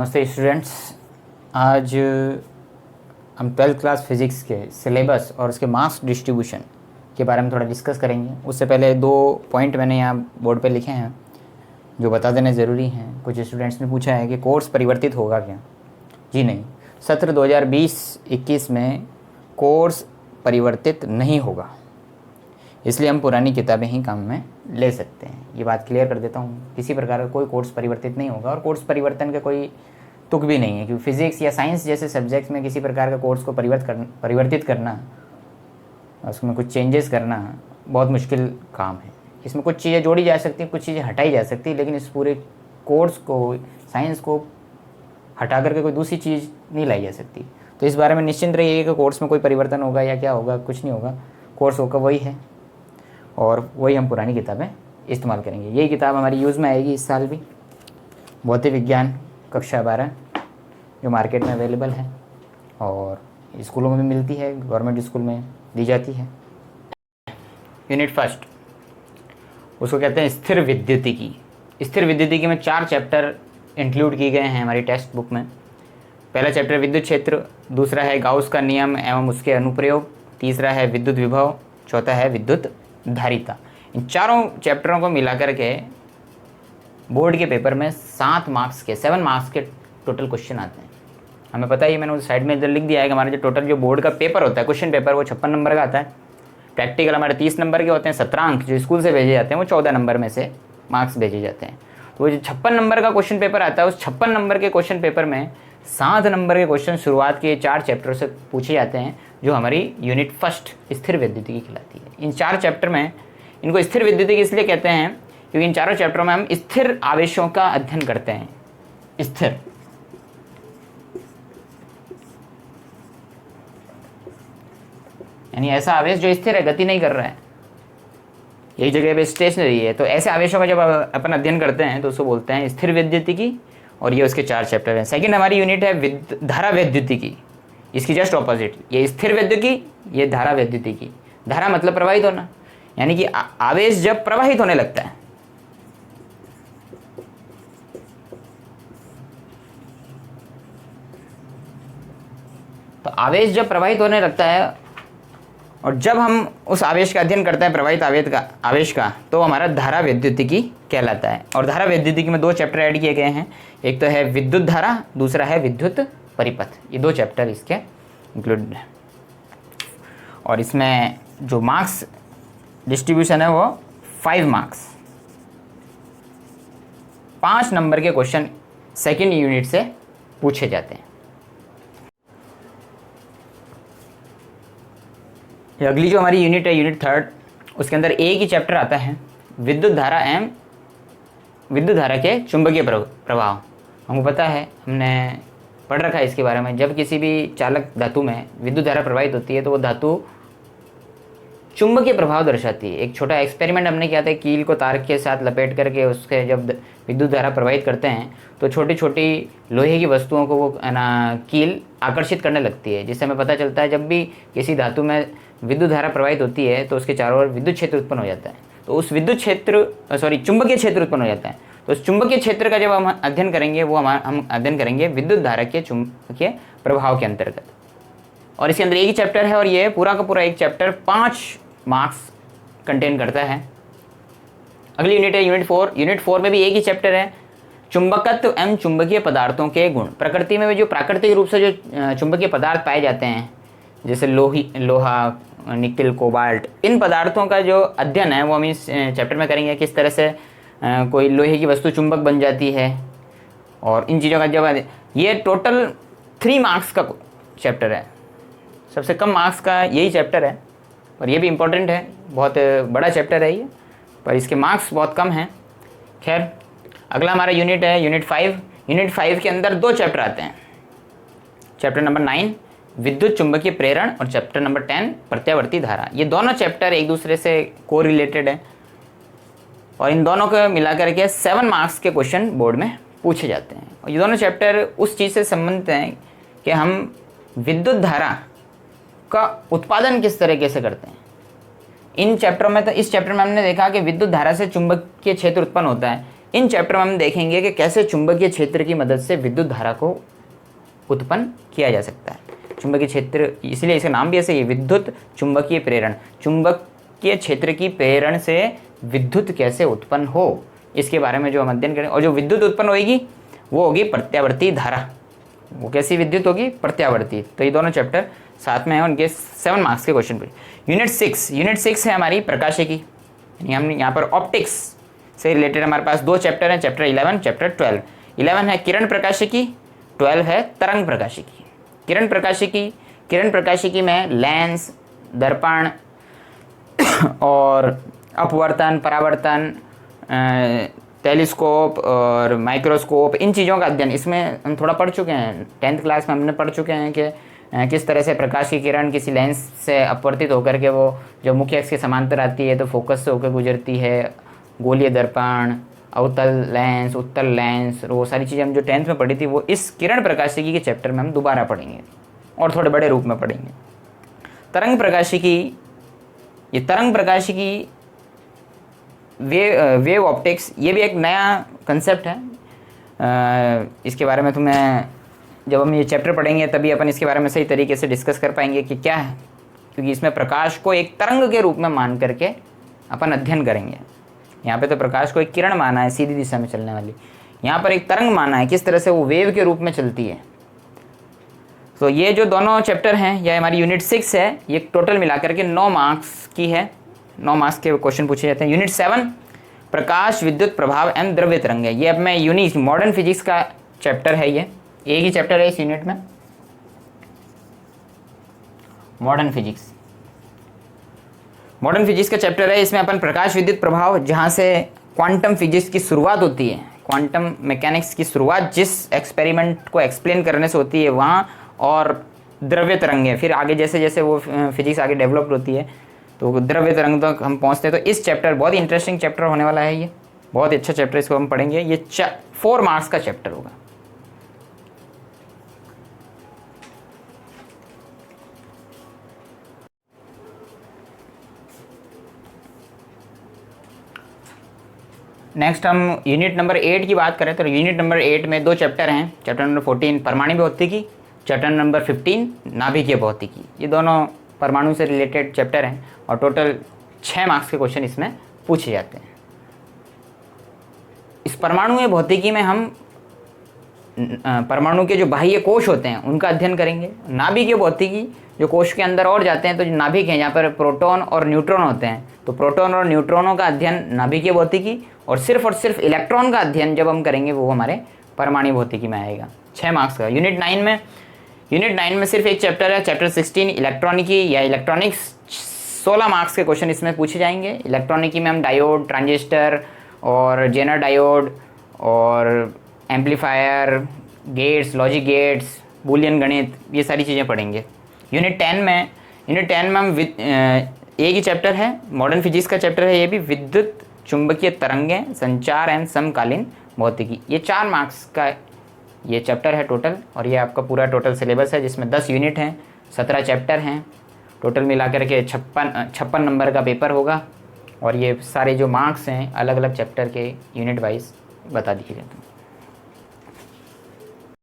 नमस्ते स्टूडेंट्स। आज हम 12th क्लास फिज़िक्स के सिलेबस और उसके मास डिस्ट्रीब्यूशन के बारे में थोड़ा डिस्कस करेंगे। उससे पहले दो पॉइंट मैंने यहाँ बोर्ड पे लिखे हैं जो बता देने ज़रूरी हैं। कुछ स्टूडेंट्स ने पूछा है कि कोर्स परिवर्तित होगा क्या। जी नहीं, सत्र 2020-21 में कोर्स परिवर्तित नहीं होगा, इसलिए हम पुरानी किताबें ही काम में ले सकते हैं। ये बात क्लियर कर देता हूँ, किसी प्रकार का कोई कोर्स परिवर्तित नहीं होगा और कोर्स परिवर्तन का कोई तुक भी नहीं है, क्योंकि फिजिक्स या साइंस जैसे सब्जेक्ट्स में किसी प्रकार का कोर्स को परिवर्तित करना, उसमें कुछ चेंजेस करना बहुत मुश्किल काम है। इसमें कुछ चीज़ें जोड़ी जा सकती हैं, कुछ चीज़ें हटाई जा सकती है, लेकिन इस पूरे कोर्स को, साइंस को हटा करके कोई दूसरी चीज़ नहीं लाई जा सकती। तो इस बारे में निश्चिंत रहिए कि कोर्स में कोई परिवर्तन होगा या क्या होगा, कुछ नहीं होगा। कोर्स होगा वही है और वही हम पुरानी किताबें इस्तेमाल करेंगे। यही किताब हमारी यूज़ में आएगी इस साल भी, भौतिक विज्ञान कक्षा 12, जो मार्केट में अवेलेबल है और स्कूलों में भी मिलती है, गवर्नमेंट स्कूल में दी जाती है। यूनिट फर्स्ट, उसको कहते हैं स्थिर विद्युतिकी। स्थिर विद्युतिकी में 4 चैप्टर इंक्लूड किए गए हैं हमारी टेक्स्ट बुक में। पहला चैप्टर विद्युत क्षेत्र, दूसरा है गाउस का नियम एवं उसके अनुप्रयोग, तीसरा है विद्युत विभव, चौथा है विद्युत धारिता। इन चारों चैप्टरों को मिला करके बोर्ड के पेपर में 7 मार्क्स के टोटल क्वेश्चन आते हैं। हमें पता ही, मैंने उस साइड में इधर लिख दिया है कि हमारा जो टोटल जो बोर्ड का पेपर होता है, क्वेश्चन पेपर, वो 56 नंबर का आता है। प्रैक्टिकल हमारे 30 नंबर के होते हैं। 17 अंक जो स्कूल से भेजे जाते हैं वो 14 नंबर में से मार्क्स भेजे जाते हैं। तो वो जो 56 नंबर का क्वेश्चन पेपर आता है, उस 56 नंबर के क्वेश्चन पेपर में 7 नंबर के क्वेश्चन शुरुआत के 4 चैप्टर से पूछे जाते हैं, जो हमारी यूनिट फर्स्ट स्थिर विद्युतिकी कहलाती है। इन 4 चैप्टर में, इनको स्थिर विद्युतिकी इसलिए कहते हैं क्योंकि इन चारों चैप्टरों में हम स्थिर आवेशों का अध्ययन करते हैं। स्थिर यानी ऐसा आवेश जो स्थिर है, गति नहीं कर रहा है, एक जगह पे स्टेशनरी है। तो ऐसे आवेशों का जब अपन अध्ययन करते हैं तो उसको बोलते हैं स्थिर विद्युतिकी, और ये उसके 4 चैप्टर हैं। सेकंड हमारी यूनिट है धारा विद्युतिकी, इसकी जस्ट ऑपोजिट। ये स्थिर विद्युतिकी, ये धारा विद्युतिकी। धारा मतलब प्रवाहित होना, यानी कि आवेश जब प्रवाहित होने लगता है, तो आवेश जब प्रवाहित होने लगता है और जब हम उस आवेश का अध्ययन करते हैं, प्रवाहित आवेश का, तो हमारा धारा विद्युतिकी कहलाता है। और धारा विद्युतिकी में 2 चैप्टर ऐड किए गए हैं। एक तो है विद्युत धारा, दूसरा है विद्युत परिपथ। ये 2 चैप्टर इसके इंक्लूडेड हैं। और इसमें जो मार्क्स डिस्ट्रीब्यूशन है वो 5 मार्क्स, 5 नंबर के क्वेश्चन सेकेंड यूनिट से पूछे जाते हैं। अगली जो हमारी यूनिट है, यूनिट थर्ड, उसके अंदर एक ही चैप्टर आता है, विद्युत धारा एवं विद्युत धारा के चुंबकीय प्रभाव। हमको पता है, हमने पढ़ रखा है इसके बारे में। जब किसी भी चालक धातु में विद्युत धारा प्रवाहित होती है तो वो धातु चुंबकीय प्रभाव दर्शाती है। एक छोटा एक्सपेरिमेंट हमने किया था, कील को तार के साथ लपेट करके उसके जब विद्युत धारा प्रवाहित करते हैं तो छोटी छोटी लोहे की वस्तुओं को वो कील आकर्षित करने लगती है, जिससे हमें पता चलता है जब भी किसी धातु में विद्युत धारा प्रवाहित होती है तो उसके चारों ओर विद्युत क्षेत्र उत्पन्न हो जाता है। तो उस चुंबकीय क्षेत्र उत्पन्न हो जाता है। तो उस चुंबकीय क्षेत्र का जब हम अध्ययन करेंगे, वो हम अध्ययन करेंगे विद्युत धारा के चुंबकीय प्रभाव के अंतर्गत। और इसके अंदर एक ही चैप्टर है और ये पूरा का पूरा एक चैप्टर 5 मार्क्स कंटेन करता है। अगली यूनिट है यूनिट 4। यूनिट 4 में भी एक ही चैप्टर है, चुंबकत्व एवं चुंबकीय पदार्थों के गुण। प्रकृति में जो प्राकृतिक रूप से जो चुंबकीय पदार्थ पाए जाते हैं, जैसे लोहा, निकल, कोबाल्ट, इन पदार्थों का जो अध्ययन है वो हम इस चैप्टर में करेंगे। किस तरह से कोई लोहे की वस्तु चुंबक बन जाती है, और इन चीज़ों का जब, ये टोटल 3 मार्क्स का चैप्टर है। सबसे कम मार्क्स का यही चैप्टर है, और ये भी इम्पोर्टेंट है, बहुत बड़ा चैप्टर है ये, पर इसके मार्क्स बहुत कम हैं। खैर, अगला हमारा यूनिट है यूनिट 5। यूनिट 5 के अंदर 2 चैप्टर आते हैं। चैप्टर नंबर 9 विद्युत चुंबकीय प्रेरण और चैप्टर नंबर 10 प्रत्यावर्ती धारा। ये दोनों चैप्टर एक दूसरे से को रिलेटेड है और इन दोनों को मिलाकर के 7 मार्क्स के क्वेश्चन बोर्ड में पूछे जाते हैं। और ये दोनों चैप्टर उस चीज़ से संबंधित हैं कि हम विद्युत धारा का उत्पादन किस तरीके से करते हैं। इन चैप्टरों में, तो इस चैप्टर में हमने देखा कि विद्युत धारा से चुंबकीय क्षेत्र उत्पन्न होता है, इन चैप्टर में हम देखेंगे कि कैसे चुंबकीय क्षेत्र की मदद से विद्युत धारा को उत्पन्न किया जा सकता है। चुंबकीय क्षेत्र, इसलिए इसका नाम भी ऐसे ही, विद्युत चुंबकीय प्रेरण। चुंबकीय क्षेत्र की प्रेरण से विद्युत कैसे उत्पन्न हो, इसके बारे में जो हम अध्ययन करें। और जो विद्युत उत्पन्न होगी वो होगी प्रत्यावर्ती धारा। वो कैसी विद्युत होगी? प्रत्यावर्ती। तो ये दोनों चैप्टर साथ में हैं, उनके 7 मार्क्स के क्वेश्चन पे। यूनिट 6 है हमारी प्रकाशिकी, यानी हम यहाँ पर ऑप्टिक्स से रिलेटेड हमारे पास 2 चैप्टर हैं, चैप्टर 11, चैप्टर 12। 11 है किरण प्रकाशिकी, 12 है तरंग प्रकाशिकी। किरण प्रकाशिकी में लेंस, दर्पण और अपवर्तन, परावर्तन, टेलीस्कोप और माइक्रोस्कोप, इन चीज़ों का अध्ययन इसमें हम थोड़ा पढ़ चुके हैं। 10th क्लास में हमने पढ़ चुके हैं कि किस तरह से प्रकाश की किरण किसी लेंस से अपवर्तित होकर के वो जो मुख्य अक्ष के समांतर आती है तो फोकस से होकर गुजरती है, गोलीय दर्पण, अवतल लेंस, उत्तल लेंस, वो सारी चीज़ें हम जो 10th में पढ़ी थी वो इस किरण प्रकाशिकी के चैप्टर में हम दोबारा पढ़ेंगे और थोड़े बड़े रूप में पढ़ेंगे। तरंग प्रकाशिकी, ये तरंग प्रकाशिकी वेव ऑप्टिक्स, ये भी एक नया कंसेप्ट है। इसके बारे में तुम्हें जब हम ये चैप्टर पढ़ेंगे तभी अपन इसके बारे में सही तरीके से डिस्कस कर पाएंगे कि क्या है, क्योंकि इसमें प्रकाश को एक तरंग के रूप में मान करके अपन अध्ययन करेंगे। यहाँ पे तो प्रकाश को एक किरण माना है सीधी दिशा में चलने वाली, यहाँ पर एक तरंग माना है, किस तरह से वो वेव के रूप में चलती है। तो ये जो दोनों चैप्टर हैं, यह हमारी यूनिट 6 है, ये टोटल मिलाकर के 9 मार्क्स की है, 9 मार्क्स के क्वेश्चन पूछे जाते हैं। यूनिट 7 प्रकाश, विद्युत प्रभाव एवं द्रव्य तरंग है। ये अब मैं यूनिट मॉडर्न फिजिक्स का चैप्टर है, ये एक ही चैप्टर है इस यूनिट में, मॉडर्न फिजिक्स का चैप्टर है। इसमें अपन प्रकाश विद्युत प्रभाव, जहाँ से क्वांटम फिजिक्स की शुरुआत होती है, क्वांटम मैकेनिक्स की शुरुआत जिस एक्सपेरिमेंट को एक्सप्लेन करने से होती है वहाँ, और द्रव्य तरंगें, फिर आगे जैसे जैसे वो फिजिक्स आगे डेवलप होती है तो द्रव्य तरंग तक हम पहुँचते हैं। तो इस चैप्टर बहुत ही इंटरेस्टिंग चैप्टर होने वाला है, ये बहुत अच्छा चैप्टर, इसको हम पढ़ेंगे। ये 4 मार्क्स का चैप्टर होगा। नेक्स्ट हम यूनिट नंबर 8 की बात करें तो यूनिट नंबर 8 में 2 चैप्टर हैं। चैप्टर नंबर 14 परमाणु भौतिकी, चैप्टर नंबर 15 नाभिकीय भौतिकी। ये दोनों परमाणु से रिलेटेड चैप्टर हैं और टोटल 6 मार्क्स के क्वेश्चन इसमें पूछे जाते हैं। इस परमाणु भौतिकी में हम परमाणु के जो बाह्य कोश होते हैं उनका अध्ययन करेंगे। नाभिकीय भौतिकी, जो कोश के अंदर और जाते हैं तो जो नाभिक हैं यहाँ पर प्रोटॉन और न्यूट्रॉन होते हैं, तो प्रोटॉन और न्यूट्रॉनों का अध्ययन नाभिकीय भौतिकी, और सिर्फ इलेक्ट्रॉन का अध्ययन जब हम करेंगे वो हमारे परमाणु भौतिकी में आएगा। 6 मार्क्स का। यूनिट 9 में सिर्फ एक चैप्टर है, चैप्टर 16 इलेक्ट्रॉनिकी या इलेक्ट्रॉनिक्स। 16 मार्क्स के क्वेश्चन इसमें पूछे जाएंगे। इलेक्ट्रॉनिकी में हम डायोड, ट्रांजिस्टर और जेनर डायोड और amplifier, gates, logic gates, Boolean गणित, ये सारी चीज़ें पढ़ेंगे। यूनिट 10 में हम एक ही चैप्टर है, मॉडर्न फिजिक्स का चैप्टर है, ये भी विद्युत चुंबकीय तरंगें, संचार एवं समकालीन भौतिकी। ये 4 मार्क्स का ये चैप्टर है टोटल, और ये आपका पूरा टोटल सिलेबस है जिसमें 10 यूनिट हैं, 17 चैप्टर हैं, टोटल मिलाकर के 56 नंबर का पेपर होगा। और ये सारे जो मार्क्स हैं अलग अलग चैप्टर के यूनिट वाइज बता दिए जाते हैं।